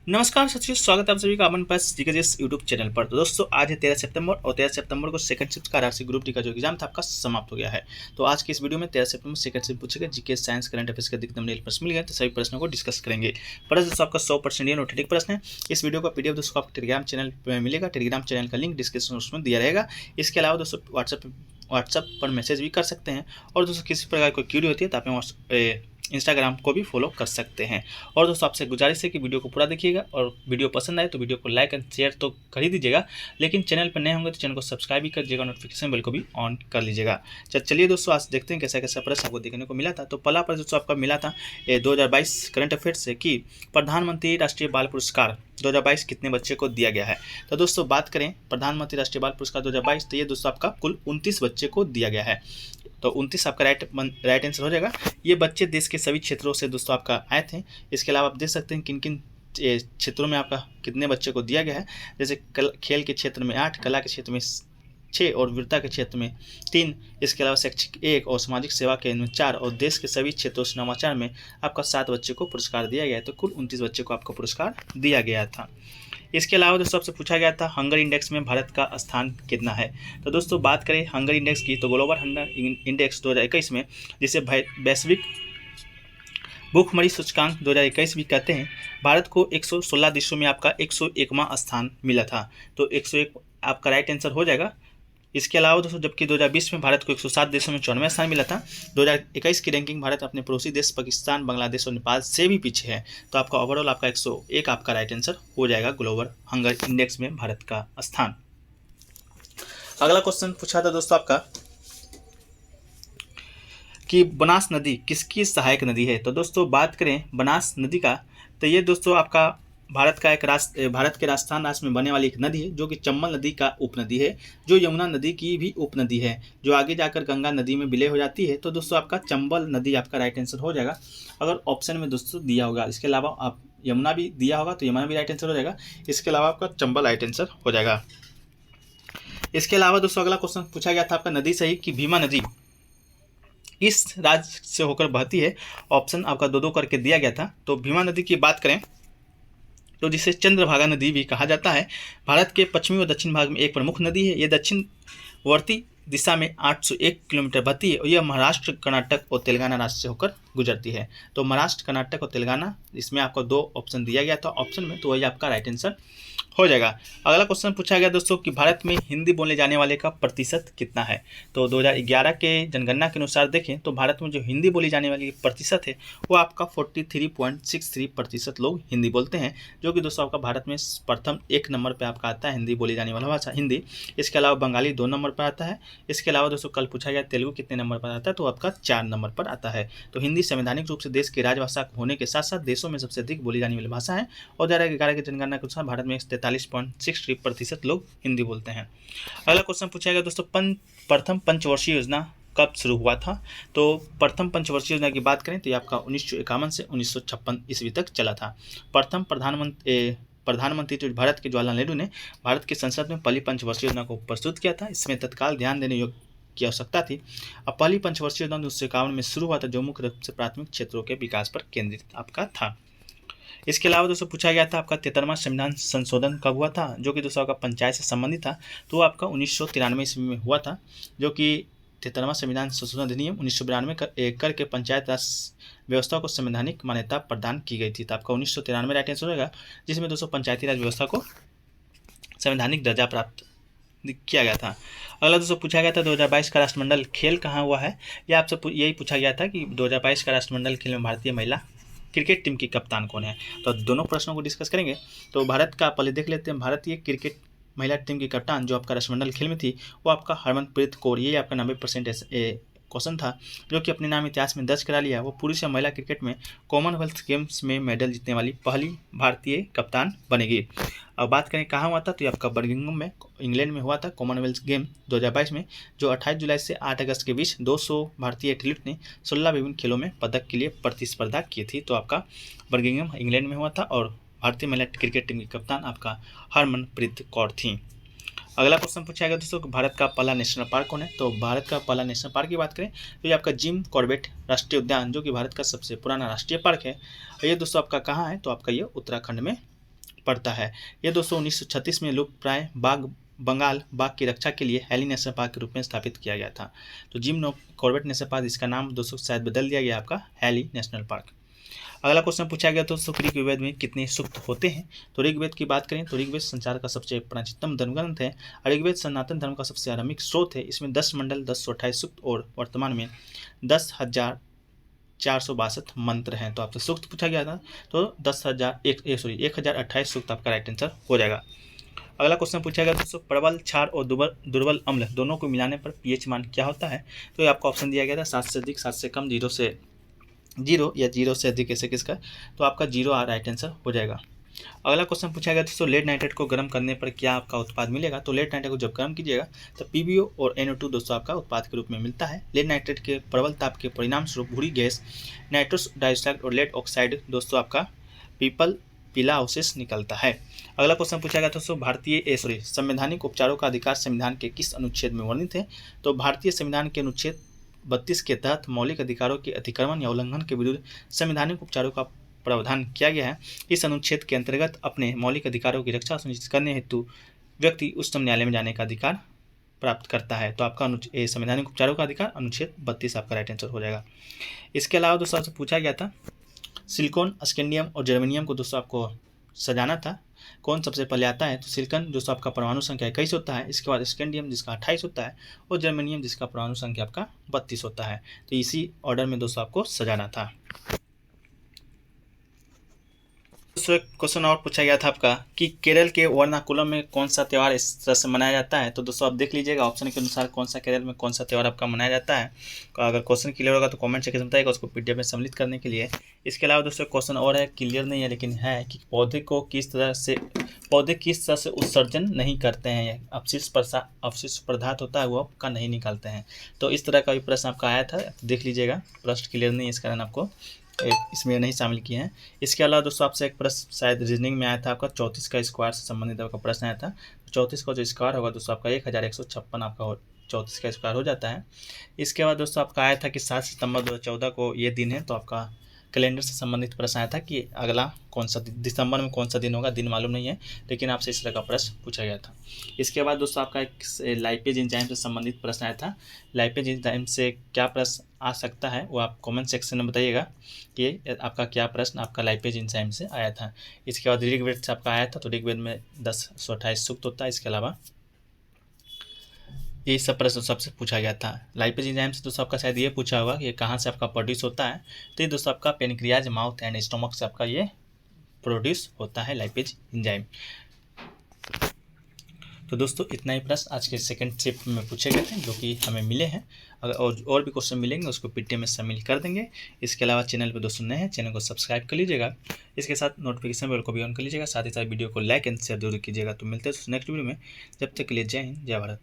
नमस्कार सचिव, स्वागत है आप सभी का अमन पास जीकेजीएस यूट्यूब चैनल पर। तो दोस्तों आज है 13 सितंबर और 13 सितंबर को सेकंड शिफ्ट का राशि ग्रुप डी का जो एग्जाम था आपका समाप्त हो गया है। तो आज की इस वीडियो में 13 सितंबर सेकंड शिफ्ट पूछेगा जीके साइंस करंट अफेयर्स के अधिकतम नए प्रश्न मिल गए, तो सभी प्रश्नों को डिस्कस करेंगे। प्रश्न दोस्तों आपका 100% ये ऑथेंटिक प्रश्न है। इस वीडियो का पीडीएफ दोस्तों आपको टेलीग्राम चैनल पर मिलेगा। टेलीग्राम चैनल का लिंक डिस्क्रिप्शन उसमें दिया रहेगा। इसके अलावा दोस्तों व्हाट्सएप पर मैसेज भी कर सकते हैं। और दोस्तों किसी प्रकार की क्यूरी होती है तो आप इंस्टाग्राम को भी फॉलो कर सकते हैं। और दोस्तों आपसे गुजारिश है कि वीडियो को पूरा देखिएगा और वीडियो पसंद आए तो वीडियो को लाइक एंड शेयर तो कर ही दीजिएगा, लेकिन चैनल पर नए होंगे तो चैनल को सब्सक्राइब भी कर दीजिएगा, नोटिफिकेशन बेल को भी ऑन कर लीजिएगा। चलिए दोस्तों आज देखते हैं कैसा कैसा प्रश्न आपको देखने को मिला था। तो पहला प्रश्न दोस्तों आपका मिला था 2022 करंट अफेयर्स से कि प्रधानमंत्री राष्ट्रीय बाल पुरस्कार 2022 कितने बच्चे को दिया गया है। तो दोस्तों बात करें प्रधानमंत्री राष्ट्रीय बाल पुरस्कार 2022, तो ये दोस्तों आपका कुल 29 बच्चे को दिया गया है। तो 29 आपका राइट आंसर हो जाएगा। ये बच्चे देश के सभी क्षेत्रों से दोस्तों आपका आए थे। इसके अलावा आप देख सकते हैं किन किन क्षेत्रों में आपका कितने बच्चे को दिया गया है। जैसे खेल के क्षेत्र में 8, कला के क्षेत्र में 6 और वीरता के क्षेत्र में 3, इसके अलावा शैक्षिक 1 और सामाजिक सेवा के में 4 और देश के सभी क्षेत्रों से नवाचार में आपका 7 बच्चे को पुरस्कार दिया गया है। तो कुल 29 बच्चे को आपको पुरस्कार दिया गया था। इसके अलावा दोस्तों आपसे पूछा गया था हंगर इंडेक्स में भारत का स्थान कितना है। तो दोस्तों बात करें हंगर इंडेक्स की, तो ग्लोबल हंगर इंडेक्स 2021 में, जिसे वैश्विक भूखमरी सूचकांक 2021 भी कहते हैं, भारत को 116 देशों में आपका 101वां स्थान मिला था। तो 101 आपका राइट आंसर हो जाएगा। इसके अलावा दोस्तों जबकि 2020 में भारत को 107 देशों में 94वां स्थान मिला था, 2021 की रैंकिंग भारत अपने पड़ोसी देश पाकिस्तान, बांग्लादेश और नेपाल से भी पीछे है। तो आपका ओवरऑल आपका 101 आपका राइट आंसर हो जाएगा ग्लोबल हंगर इंडेक्स में भारत का स्थान। अगला क्वेश्चन पूछा था दोस्तों आपका कि बनास नदी किसकी सहायक नदी है। तो दोस्तों बात करें बनास नदी का, तो ये दोस्तों आपका भारत के राजस्थान राज्य में बहने वाली एक नदी है, जो कि चंबल नदी का उपनदी है, जो यमुना नदी की भी उपनदी है, जो आगे जाकर गंगा नदी में विलय हो जाती है। तो दोस्तों आपका चंबल नदी आपका राइट आंसर हो जाएगा, अगर ऑप्शन में दोस्तों दिया होगा। इसके अलावा आप यमुना भी दिया होगा तो यमुना भी राइट आंसर हो जाएगा। इसके अलावा आपका चंबल राइट आंसर हो जाएगा। इसके अलावा दोस्तों अगला क्वेश्चन पूछा गया था आपका नदी सही कि भीमा नदी इस राज्य से होकर बहती है। ऑप्शन आपका 2-2 करके दिया गया था। तो भीमा नदी की बात करें तो जिसे चंद्रभागा नदी भी कहा जाता है, भारत के पश्चिमी और दक्षिण भाग में एक प्रमुख नदी है। ये दक्षिणवर्ती दिशा में 801 किलोमीटर बहती है और यह महाराष्ट्र, कर्नाटक और तेलंगाना राज्य से होकर गुजरती है। तो महाराष्ट्र, कर्नाटक और तेलंगाना, इसमें आपको 2 ऑप्शन दिया गया था ऑप्शन में, तो वही आपका राइट आंसर हो जाएगा। अगला क्वेश्चन पूछा गया दोस्तों कि भारत में हिंदी बोलने जाने वाले का प्रतिशत कितना है। तो 2011 के जनगणना के अनुसार देखें तो भारत में जो हिंदी बोली जाने वाली प्रतिशत है वो आपका 43.63% लोग हिंदी बोलते हैं, जो कि दोस्तों आपका भारत में प्रथम 1 नंबर पर आपका आता है हिंदी बोली जाने वाला भाषा हिंदी। इसके अलावा बंगाली 2 नंबर पर आता है। इसके अलावा दोस्तों कल पूछा गया तेलुगु कितने नंबर पर आता है, तो आपका 4 नंबर पर आता है। तो हिंदी संवैधानिक रूप से देश की राजभाषा होने के साथ साथ देशों में सबसे अधिक बोली जाने वाली भाषा है। और 2011 की जनगणना के अनुसार भारत में 43.63% लोग हिंदी बोलते हैं। अगला क्वेश्चन पूछा गया दोस्तों प्रथम पंचवर्षीय योजना कब शुरू हुआ था। तो प्रथम पंचवर्षीय योजना की बात करें तो ये आपका 1951 से 1956 ईस्वी तक चला था। प्रथम प्रधानमंत्री जो भारत के जवाहरलाल नेहरू ने भारत की संसद में पहली पंचवर्षीय योजना को प्रस्तुत किया था। इसमें तत्काल ध्यान देने योग्य की आवश्यकता थी। अब पहली पंचवर्षीय योजना 1951 में शुरू हुआ था, जो मुख्य रूप से प्राथमिक क्षेत्रों के विकास पर केंद्रित आपका था। इसके अलावा दोस्तों पूछा गया था आपका 73वां संविधान संशोधन कब हुआ था, जो कि दोस्तों आपका पंचायत से संबंधित था। तो आपका 1993 ईस्वी में हुआ था, जो कि 73वां संविधान संशोधन अधिनियम 1992 करके पंचायत राज व्यवस्था को संवैधानिक मान्यता प्रदान की गई थी। तो आपका 1993 राइट आंसर होगा, जिसमें दोस्तों पंचायती राज व्यवस्था को संवैधानिक दर्जा प्राप्त किया गया था। अगला दोस्तों पूछा गया था 2022 का राष्ट्रमंडल खेल कहाँ हुआ है। यह आपसे यही पूछा गया था कि 2022 का राष्ट्रमंडल खेल में भारतीय महिला क्रिकेट टीम की कप्तान कौन है। तो दोनों प्रश्नों को डिस्कस करेंगे। तो भारत का पहले देख लेते हैं, भारतीय क्रिकेट महिला टीम की कप्तान जो आपका राष्ट्रमंडल खेल में थी वो आपका हरमनप्रीत कौर, ये आपका 90% क्वेश्चन था, जो कि अपने नाम इतिहास में दर्ज करा लिया। वो पुरुष या महिला क्रिकेट में कॉमनवेल्थ गेम्स में मेडल जीतने वाली पहली भारतीय कप्तान बनेगी। अब बात करें कहाँ हुआ था, तो ये आपका बर्मिंघम में इंग्लैंड में हुआ था कॉमनवेल्थ गेम 2022 में, जो 28 जुलाई से 8 अगस्त के बीच 200 भारतीय एथलीट ने 16 विभिन्न खेलों में पदक के लिए प्रतिस्पर्धा की थी। तो आपका बर्मिंघम इंग्लैंड में हुआ था और भारतीय महिला क्रिकेट टीम की कप्तान आपका हरमनप्रीत कौर थी। अगला क्वेश्चन पूछा गया दोस्तों भारत का पहला नेशनल पार्क कौन है। तो भारत का पहला नेशनल पार्क की बात करें तो ये आपका जिम कॉर्बेट राष्ट्रीय उद्यान, जो कि भारत का सबसे पुराना राष्ट्रीय पार्क है। ये दोस्तों आपका कहाँ है, तो आपका ये उत्तराखंड में पड़ता है। ये दोस्तों 1936 में लुप्त प्राय बंगाल बाघ की रक्षा के लिए हैली नेशनल पार्क के रूप में स्थापित किया गया था। तो जिम कॉर्बेट नेशनल पार्क, इसका नाम दोस्तों शायद बदल दिया गया आपका हैली नेशनल पार्क। अगला क्वेश्चन पूछा गया तो ऋग्वेद में कितने सूक्त होते हैं। तो ऋग्वेद की बात करें तो ऋग्वेद संसार का सबसे प्राचीनतम धर्मग्रंथ है। ऋग्वेद सनातन धर्म का सबसे आरंभिक स्रोत है। इसमें 10 मंडल, 1028 सूक्त और वर्तमान में 10,462 मंत्र हैं। तो आपसे सूक्त पूछा गया था तो 1028 सूक्त आपका राइट आंसर हो जाएगा। अगला क्वेश्चन पूछा गया दोस्तों, प्रबल क्षार और दुर्बल अम्ल दोनों को मिलाने पर पीएच मान क्या होता है। तो ये आपका ऑप्शन दिया गया था 7 से अधिक, 7 से कम, 0 से 0 या 0 से अधिक, ऐसे किसका, तो आपका 0 राइट आंसर हो जाएगा। अगला क्वेश्चन पूछा गया दोस्तों, लेड नाइट्रेट को गर्म करने पर क्या आपका उत्पाद मिलेगा। तो लेड नाइट्रेट को जब गर्म कीजिएगा तो PbO और NO2 दोस्तों आपका उत्पाद के रूप में मिलता है। लेड नाइट्रेट के प्रबल ताप के परिणाम स्वरूप भूरी गैस नाइट्रस डाइऑक्साइड और लेड ऑक्साइड दोस्तों आपका पीला अवशेष निकलता है। अगला क्वेश्चन पूछा गया दोस्तों, संवैधानिक उपचारों का अधिकार संविधान के किस अनुच्छेद में वर्णित है। तो भारतीय संविधान के अनुच्छेद 32 के तहत मौलिक अधिकारों के अतिक्रमण या उल्लंघन के विरुद्ध संवैधानिक उपचारों का प्रावधान किया गया है। इस अनुच्छेद के अंतर्गत अपने मौलिक अधिकारों की रक्षा सुनिश्चित करने हेतु व्यक्ति उच्चतम न्यायालय में जाने का अधिकार प्राप्त करता है। तो आपका संवैधानिक उपचारों का अधिकार अनुच्छेद 32 आपका राइट आंसर हो जाएगा। इसके अलावा दोस्तों आपसे पूछा गया था, सिलिकॉन, स्कैंडियम और जर्मेनियम को दोस्तों आपको सजाना था, कौन सबसे पहले आता है। तो सिलिकॉन दोस्तों आपका परमाणु संख्या 21 होता है, इसके बाद स्कैंडियम जिसका 28 होता है और जर्मेनियम जिसका परमाणु संख्या आपका 32 होता है। तो इसी ऑर्डर में दोस्तों आपको सजाना था। दोस्तों एक क्वेश्चन और पूछा गया था आपका कि केरल के वर्नाकुलम में कौन सा त्यौहार इस तरह से मनाया जाता है। तो दोस्तों आप देख लीजिएगा ऑप्शन के अनुसार कौन सा केरल में कौन सा त्यौहार आपका मनाया जाता है। अगर क्वेश्चन क्लियर होगा तो कमेंट सेक्शन में बताइएगा उसको PDF में सम्मिलित करने के लिए। इसके अलावा दोस्तों क्वेश्चन और है, क्लियर नहीं है लेकिन है, कि पौधे किस तरह से उत्सर्जन नहीं करते हैं, अपशिष्ट पदार्थ होता है वो आपका नहीं निकालते हैं। तो इस तरह का भी प्रश्न आपका आया था, देख लीजिएगा। प्रश्न क्लियर नहीं है इस कारण आपको इसमें नहीं शामिल किए हैं। इसके अलावा दोस्तों आपसे एक प्रश्न शायद रीजनिंग में आया था आपका 34 का स्क्वायर से संबंधित आपका प्रश्न आया था। 34 का जो स्क्वायर होगा दोस्तों आपका 1156 आपका 34 का स्क्वायर हो जाता है। इसके बाद दोस्तों आपका आया था कि 7 सितंबर 2014 को ये दिन है, तो आपका कैलेंडर से संबंधित प्रश्न आया था कि अगला कौन सा दिसंबर में कौन सा दिन होगा, दिन मालूम नहीं है लेकिन आपसे इस तरह का प्रश्न पूछा गया था। इसके बाद दोस्तों आपका एक लाइपेज एंजाइम से संबंधित प्रश्न आया था। लाइपेज एंजाइम से क्या प्रश्न आ सकता है वो आप कमेंट सेक्शन में बताइएगा कि आपका क्या प्रश्न आपका लाइपेज एंजाइम से आया था। इसके बाद ऋग्वेद से आपका आया था, तो ऋग्वेद में 1028 सूक्त होता है। इसके अलावा ये सब प्रश्न सबसे पूछा गया था। लाइपेज एंजाइम से दोस्तों आपका शायद ये पूछा होगा कि ये कहाँ से आपका प्रोड्यूस होता है। तो ये दोस्तों आपका पेनक्रियाज, माउथ एंड स्टोमक से आपका ये प्रोड्यूस होता है लाइपेज एंजाइम। तो दोस्तों इतना ही प्रश्न आज के सेकंड शिफ्ट में पूछे गए थे जो कि हमें मिले हैं। अगर और भी क्वेश्चन मिलेंगे उसको PDF में शामिल कर देंगे। इसके अलावा चैनल पर दोस्तों नए हैं, चैनल को सब्सक्राइब कर लीजिएगा, इसके साथ नोटिफिकेशन बेल को भी ऑन कर लीजिएगा, साथ ही साथ वीडियो को लाइक एंड शेयर जरूर कीजिएगा। तो मिलते हैं नेक्स्ट वीडियो में, जब तक के लिए जय हिंद, जय भारत।